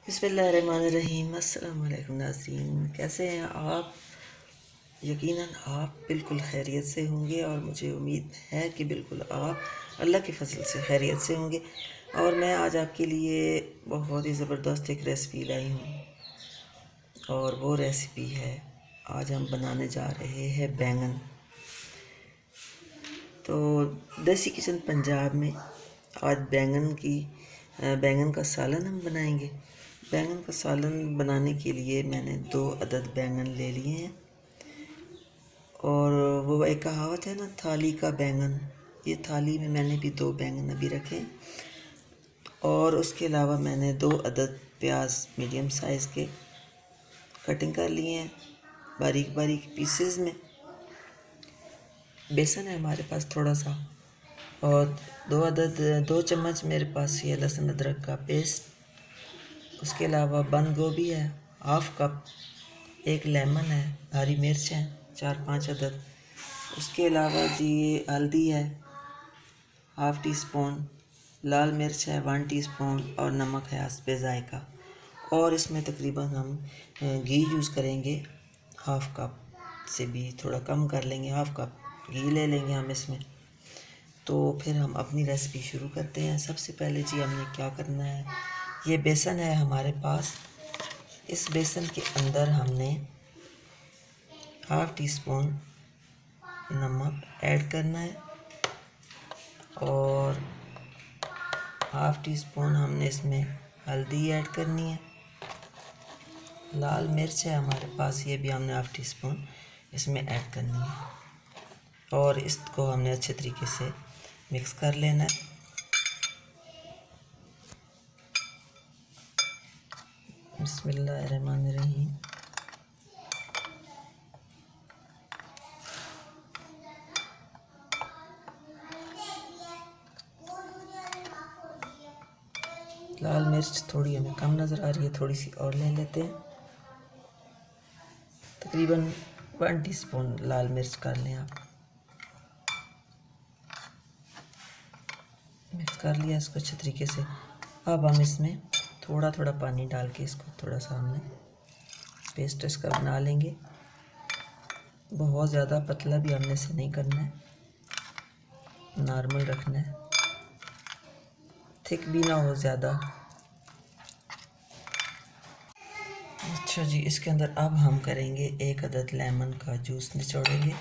बिस्मिल्लाहिर्रहमानिर्रहीम। अस्सलाम वालेकुम नाज़रीन, कैसे हैं आप? यकीनन आप बिल्कुल खैरियत से होंगे और मुझे उम्मीद है कि बिल्कुल आप अल्लाह के फजल से खैरियत से होंगे। और मैं आज आपके लिए बहुत ही ज़बरदस्त एक रेसिपी लाई हूँ और वो रेसिपी है, आज हम बनाने जा रहे हैं बैंगन। तो देसी किचन पंजाब में आज बैंगन का सालन हम बनाएंगे। बैंगन का सालन बनाने के लिए मैंने 2 अदद बैंगन ले लिए हैं। और वो एक कहावत है ना, थाली का बैंगन, ये थाली में मैंने भी 2 बैंगन अभी रखे। और उसके अलावा मैंने 2 अदद प्याज मीडियम साइज़ के कटिंग कर लिए हैं बारीक बारीक पीसेस में। बेसन है हमारे पास थोड़ा सा, और 2 चम्मच मेरे पास ये लहसुन अदरक का पेस्ट। उसके अलावा बंद गोभी है हाफ़ कप, 1 लेमन है, हरी मिर्च है 4-5 अदद। उसके अलावा जी हल्दी है हाफ़ टी स्पून, लाल मिर्च है 1 टीस्पून और नमक है हस्बे ज़ायका। और इसमें तकरीबन हम घी यूज़ करेंगे, हाफ़ कप से भी थोड़ा कम कर लेंगे, हाफ़ कप घी ले लेंगे हम इसमें। तो फिर हम अपनी रेसिपी शुरू करते हैं। सबसे पहले जी हमने क्या करना है, ये बेसन है हमारे पास, इस बेसन के अंदर हमने हाफ़ टी स्पून नमक ऐड करना है और हाफ़ टी स्पून हमने इसमें हल्दी ऐड करनी है। लाल मिर्च है हमारे पास, ये भी हमने हाफ़ टी स्पून इसमें ऐड करनी है और इसको हमने अच्छे तरीके से मिक्स कर लेना है। बिस्मिल्लाहिर्रहमानिर्रहीम। लाल मिर्च थोड़ी हमें कम नज़र आ रही है, थोड़ी सी और ले लेते हैं। तकरीबन 1 टीस्पून लाल मिर्च कर लें आप। मिक्स कर लिया इसको अच्छे तरीके से। अब हम इसमें थोड़ा थोड़ा पानी डाल के इसको थोड़ा सा हमने पेस्ट इसका बना लेंगे। बहुत ज़्यादा पतला भी हमने इसे नहीं करना है, नॉर्मल रखना है, थिक भी ना हो ज़्यादा। अच्छा जी, इसके अंदर अब हम करेंगे 1 अदद लेमन का जूस निचोड़ेंगे।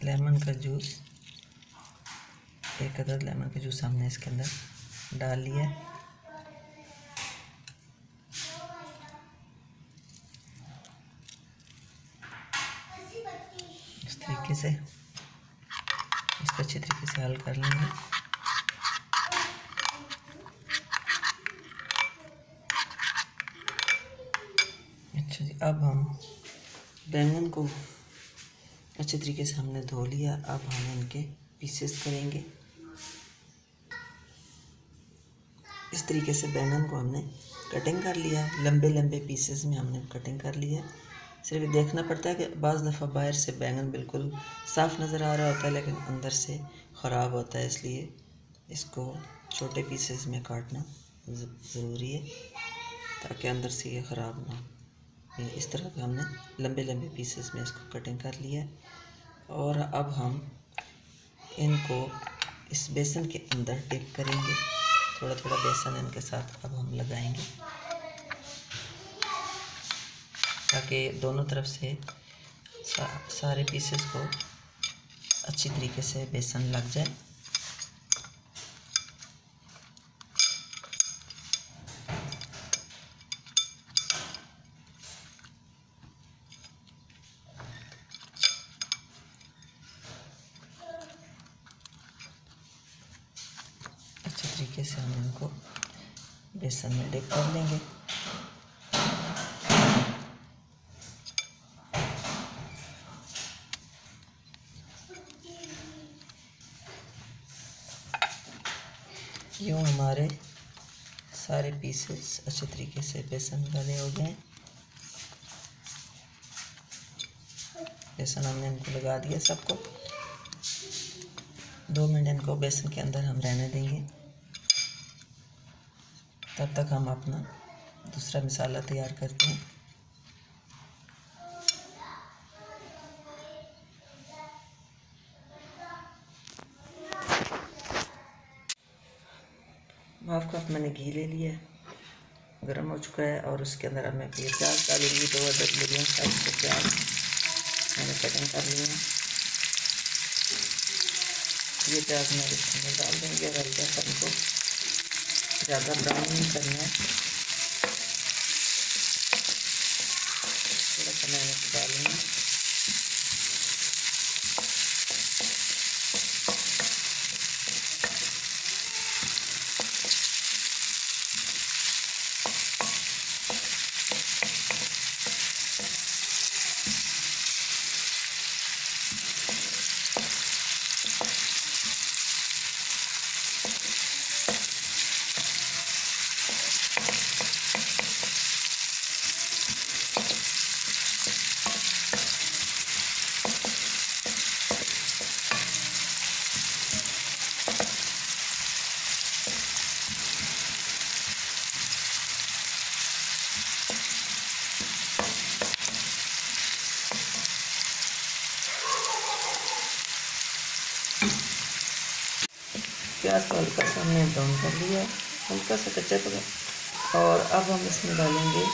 लेमन का जूस, 1 अदद लेमन का जूस हमने इसके अंदर डाल लिया है। इस तरीके से इसको अच्छे तरीके से हल कर लेंगे। अच्छा जी, अब हम बैंगन को अच्छे तरीके से हमने धो लिया। अब हम इनके पीसेस करेंगे। इस तरीके से बैंगन को हमने कटिंग कर लिया, लंबे लंबे पीसेस में हमने कटिंग कर लिया। सिर्फ देखना पड़ता है कि बाज़ दफ़ा बाहर से बैंगन बिल्कुल साफ़ नज़र आ रहा होता है लेकिन अंदर से ख़राब होता है, इसलिए इसको छोटे पीसेस में काटना ज़रूरी है ताकि अंदर से ये ख़राब ना हो। इस तरह के हमने लंबे लंबे पीसेस में इसको कटिंग कर लिया है। और अब हम इनको इस बेसन के अंदर डिप करेंगे, थोड़ा थोड़ा बेसन इनके साथ अब हम लगाएंगे ताकि दोनों तरफ से सारे पीसेस को अच्छी तरीके से बेसन लग जाए। अच्छे तरीके से हम इनको बेसन में डिप कर लेंगे। यूँ हमारे सारे पीसेस अच्छे तरीके से बेसन वाले हो गए। बेसन हमने इनको लगा दिया सबको। 2 मिनट इनको बेसन के अंदर हम रहने देंगे। तब तक हम अपना दूसरा मसाला तैयार करते हैं। हाफ कप मैंने घी ले लिया है, गर्म हो चुका है, और उसके अंदर अब मैं ये प्याज डालूंगी। 2 अदद मीडियम साइज के प्याज मैंने कटिंग कर लिए हैं। ये प्याज मैं इसके अंदर डाल देंगे और हल्का सा इनको ज़्यादा ब्राउन नहीं करना है, थोड़ा सा मैंने डालूँगा। प्याज को हल्का सा हमने ब्राउन कर लिया, हल्का सा कच्चा पका। और अब हम इसमें डालेंगे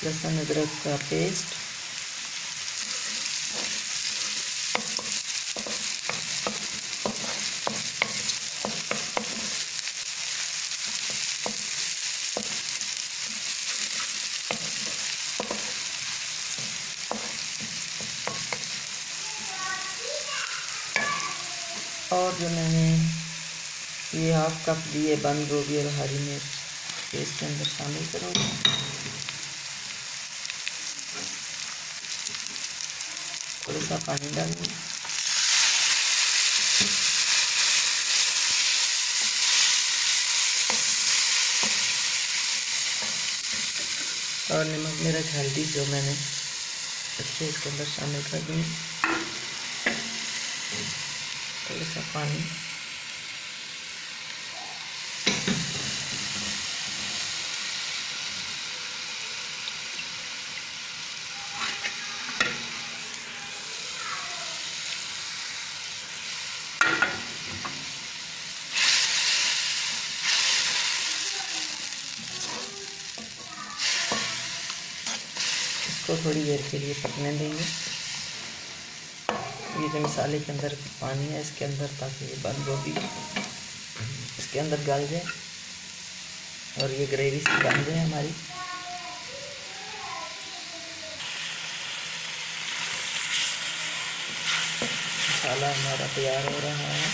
लहसुन अदरक का पेस्ट, और जो मैंने ये हाफ कप लिए बंद गोभी और हरी मिर्च इसके अंदर शामिल करूँगी। थोड़ा सा पानी डालूँगी। और नमक मिर्च हल्दी जो मैंने अच्छे इसके अंदर शामिल कर दूँगी। थोड़ा सा पानी, इसको थोड़ी देर के लिए पकने देंगे। ये जो मसाले के अंदर पानी है इसके अंदर, ताकि ये बंद गोभी इसके अंदर गल जाए और ये ग्रेवी सी बन जाए हमारी। मसाला हमारा तैयार हो रहा है।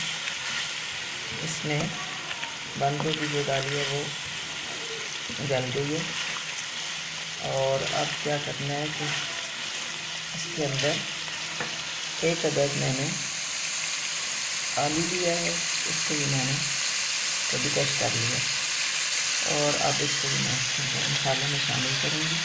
इसमें बंद गोभी जो डाली है वो गल गई है। और अब क्या करना है कि इसके अंदर 1 अदद मैंने आलू लिया है, इसको भी मैंने कद्दूकस कर लिया। और अब इसको भी मैं मसाले में शामिल करूँगी।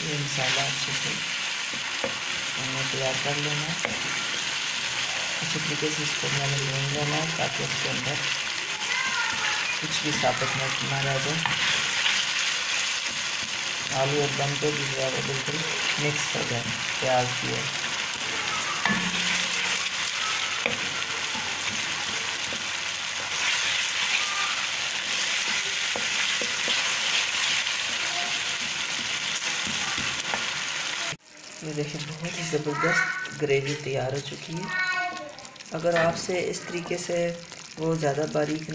ये मसाला अच्छे से हमने तैयार कर लेना है। अच्छे तरीके से इसको मैंने भून लेना है ताकि इसके अंदर कुछ भी साबुत ना रह जाए। आलू और बंद गोभी जो है वो बिल्कुल मिक्स हो जाए प्याज भी है। ये देखिए बहुत ही ज़बरदस्त ग्रेवी तैयार हो चुकी है। अगर आपसे इस तरीके से वो ज़्यादा बारीक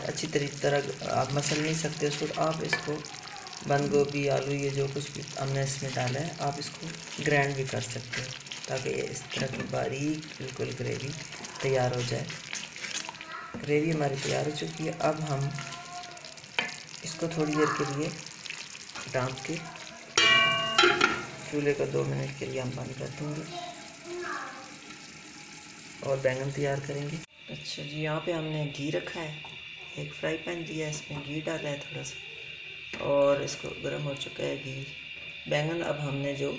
अच्छी तरह आप मसल नहीं सकते उसको, आप इसको बंद गोभी आलू ये जो कुछ भी हमने इसमें डाला है आप इसको ग्राइंड भी कर सकते हो, ताकि ये इस तरह की बारीक बिल्कुल ग्रेवी तैयार हो जाए। ग्रेवी हमारी तैयार हो चुकी है। अब हम इसको थोड़ी देर के लिए ढक के चूल्हे को 2 मिनट के लिए हम बंद कर देंगे और बैंगन तैयार करेंगे। अच्छा जी, यहाँ पे हमने घी रखा है, एक फ्राई पैन दिया है, इसमें घी डाला है थोड़ा सा और इसको गर्म हो चुका है घी। बैंगन अब हमने जो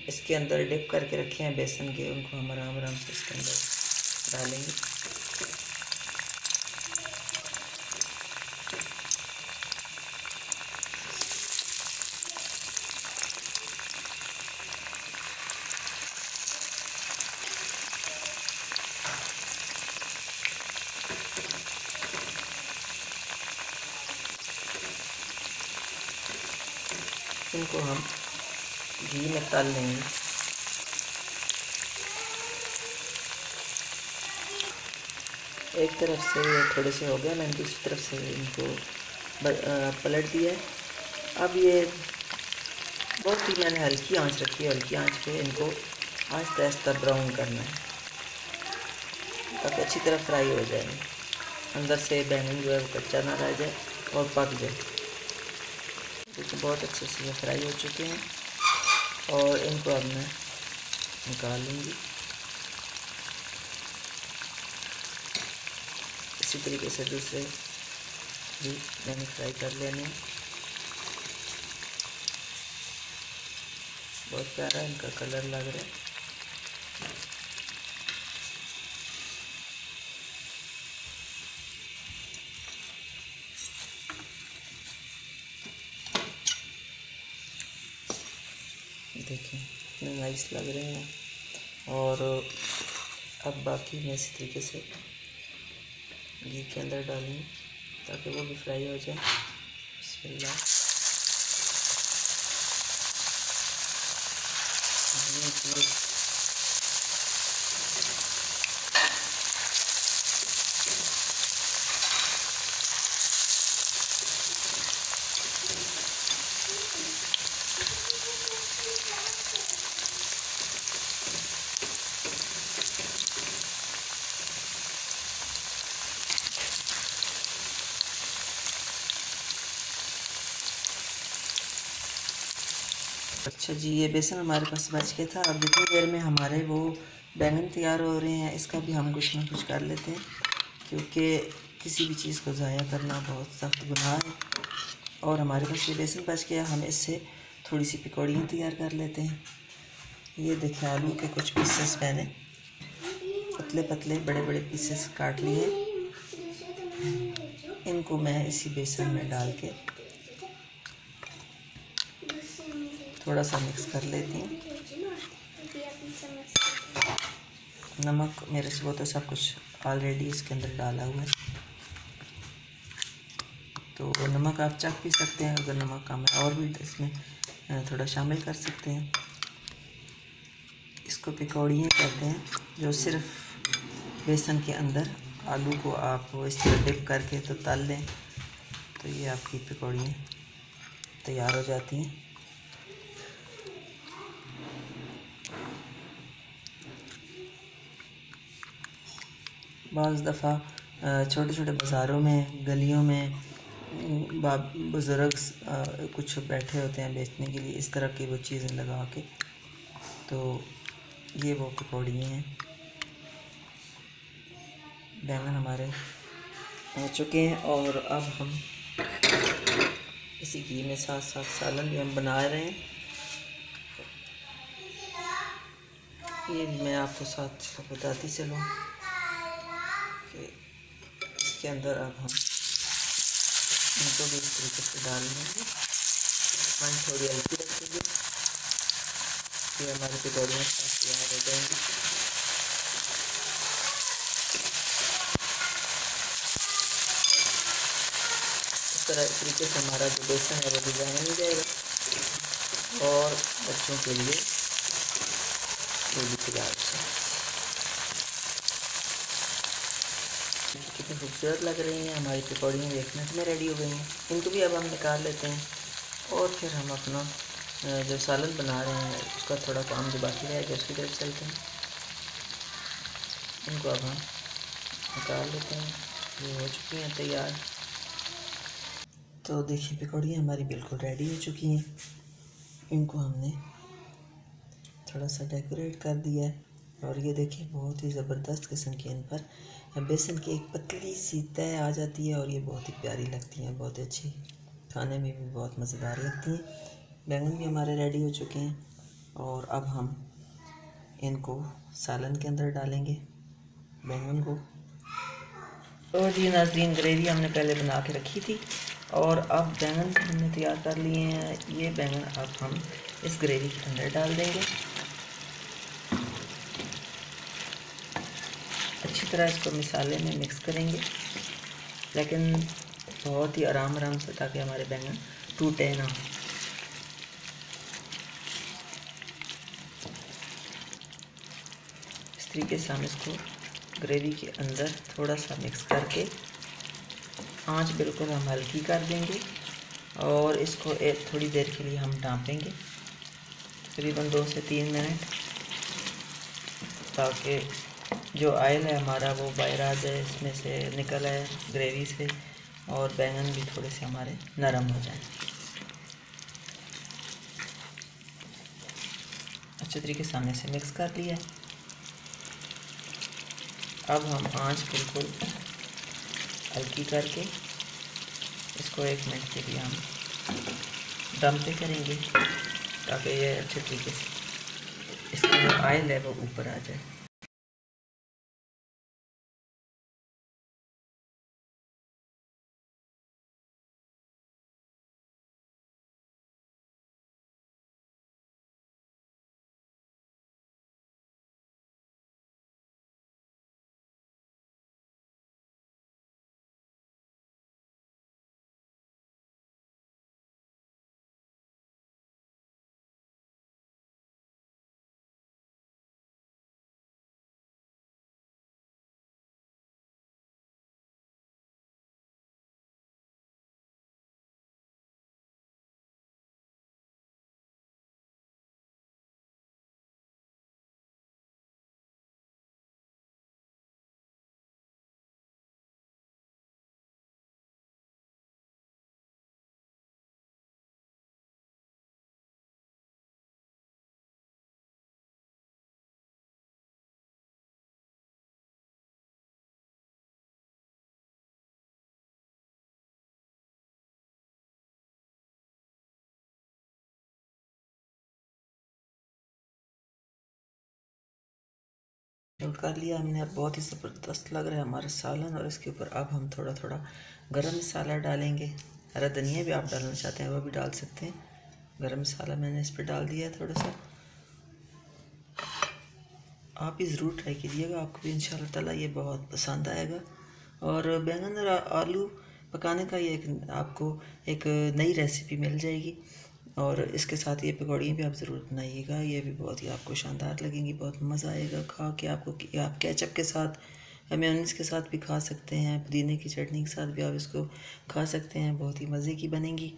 इसके अंदर डिप करके रखे हैं बेसन के, उनको हम आराम आराम से इसके अंदर डालेंगे। इनको हम घी में तल लेंगे। एक तरफ से थोड़े से हो गया, मैंने दूसरी तरफ से इनको पलट दिया है। अब ये बहुत ही मैंने हल्की आंच रखी है, हल्की आंच पे इनको आहिस्ता आहिस्ता ब्राउन करना है ताकि अच्छी तरह फ्राई हो जाए, अंदर से बैंगन जो है वो कच्चा ना रह जाए और पक जाए। देखिए बहुत अच्छे से ये फ्राई हो चुके हैं और इनको अब मैं निकाल लूँगी। इसी तरीके से दूसरे भी मैंने फ्राई कर लेने हैं। बहुत प्यारा इनका कलर लग रहा है। देखें कितने नाइस लग रहे हैं। और अब बाकी मैं इसी तरीके से घी के अंदर डालूँगी ताकि वो भी फ्राई हो जाए। बिस्मिल्लाह। अच्छा जी, ये बेसन हमारे पास बच गया था। अब जितनी देर में हमारे वो बैंगन तैयार हो रहे हैं, इसका भी हम कुछ ना कुछ कर लेते हैं, क्योंकि किसी भी चीज़ को ज़ाया करना बहुत सख्त गुनाह है। और हमारे पास ये बेसन बच गया, हम इससे थोड़ी सी पकौड़ियाँ तैयार कर लेते हैं। ये देखिए आलू के कुछ पीसेस मैंने पतले पतले बड़े बड़े पीसेस काट लिए। इनको मैं इसी बेसन में डाल के थोड़ा सा मिक्स कर लेती हूँ। नमक मेरे से वो तो सब कुछ ऑलरेडी इसके अंदर डाला हुआ है, तो नमक आप चख भी सकते हैं। अगर नमक कम है और भी इसमें थोड़ा शामिल कर सकते हैं। इसको पकौड़ियाँ कहते हैं, जो सिर्फ बेसन के अंदर आलू को आप इस तरह डिप करके तो तल लें तो ये आपकी पकौड़ियाँ तैयार हो जाती हैं। बाज़ दफ़ा छोटे छोटे बाज़ारों में, गलियों में बुज़ुर्ग कुछ बैठे होते हैं बेचने के लिए इस तरह की वो चीज़ें लगा के, तो ये वो पकौड़ियाँ हैं। बैंगन हमारे हो चुके हैं और अब हम इसी घी में साथ साथ सालन भी हम बना रहे हैं। ये भी मैं आपको साथ बताती चलूँ कि इसके अंदर अब हम इनको भी इस तरीके से डाल लेंगे। पानी थोड़ी हल्की रखेंगे, ये हमारी पकौड़ियाँ तैयार हो जाएंगी। इस तरीके से हमारा जो बेसन है वो डिज़ाइन हो जाएगा और बच्चों के लिए वो भी तैयार है। कितनी खूबसूरत लग रही हैं हमारी पकौड़ियाँ, देखने में रेडी हो गई हैं। इनको भी अब हम निकाल लेते हैं और फिर हम अपना जो सालन बना रहे हैं उसका थोड़ा काम जो बाकी रहेगा उसकी तरफ चलते हैं। इनको अब हम निकाल लेते हैं, ये हो चुकी हैं तैयार। तो देखिए पकौड़ियाँ हमारी बिल्कुल रेडी हो चुकी हैं। इनको हमने थोड़ा सा डेकोरेट कर दिया है और ये देखिए बहुत ही ज़बरदस्त किस्म की इन पर बेसन की एक पतली सी तय आ जाती है और ये बहुत ही प्यारी लगती हैं, बहुत अच्छी, खाने में भी बहुत मज़ेदार लगती हैं। बैंगन भी हमारे रेडी हो चुके हैं और अब हम इनको सालन के अंदर डालेंगे बैंगन को। तो जी नाज़रीन, ग्रेवी हमने पहले बना के रखी थी और अब बैंगन को हमने तैयार कर लिए हैं। ये बैंगन अब हम इस ग्रेवी के अंदर डाल देंगे। अच्छी तरह इसको मसाले में मिक्स करेंगे, लेकिन बहुत ही आराम से, ताकि हमारे बैंगन टूटे ना। इस तरीके से हम इसको ग्रेवी के अंदर थोड़ा सा मिक्स करके आंच बिल्कुल हम हल्की कर देंगे और इसको एक थोड़ी देर के लिए हम ढाँपेंगे, तकरीबन 2 से 3 मिनट, ताकि जो ऑयल है हमारा वो बाहर आ जाए, इसमें से निकल आए ग्रेवी से, और बैंगन भी थोड़े से हमारे नरम हो जाएं। अच्छे तरीके से हमने इसे मिक्स कर लिया है। अब हम आंच बिल्कुल हल्की करके इसको 1 मिनट के लिए हम दम पे करेंगे, ताकि ये अच्छे तरीके से इसका जो ऑयल है वो ऊपर आ जाए। नोट कर लिया हमने। अब बहुत ही ज़बरदस्त लग रहा है हमारा सालन, और इसके ऊपर अब हम थोड़ा थोड़ा गरम मसाला डालेंगे। हरा धनिया भी आप डालना चाहते हैं वो भी डाल सकते हैं। गरम मसाला मैंने इस पर डाल दिया है थोड़ा सा। आप भी ज़रूर ट्राई कीजिएगा, आपको भी इंशाल्लाह ताला ये बहुत पसंद आएगा। और बैंगन और आलू पकाने का ये आपको एक नई रेसिपी मिल जाएगी, और इसके साथ ये पकौड़ियाँ भी आप ज़रूर बनाइएगा। ये भी बहुत ही आपको शानदार लगेंगी, बहुत मज़ा आएगा खा के आपको। आप केचप के साथ, मेयोनीज़ के साथ भी खा सकते हैं, पुदीने की चटनी के साथ भी आप इसको खा सकते हैं, बहुत ही मज़े की बनेंगी।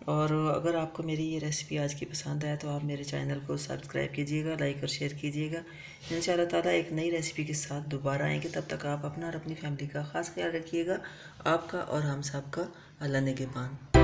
और अगर आपको मेरी ये रेसिपी आज की पसंद आए तो आप मेरे चैनल को सब्सक्राइब कीजिएगा, लाइक और शेयर कीजिएगा। इंशाल्लाह ताला एक नई रेसिपी के साथ दोबारा आएंगे। तब तक आप अपना और अपनी फैमिली का ख़ास ख्याल रखिएगा। आपका और हम सब का अल्लाह निगहबान।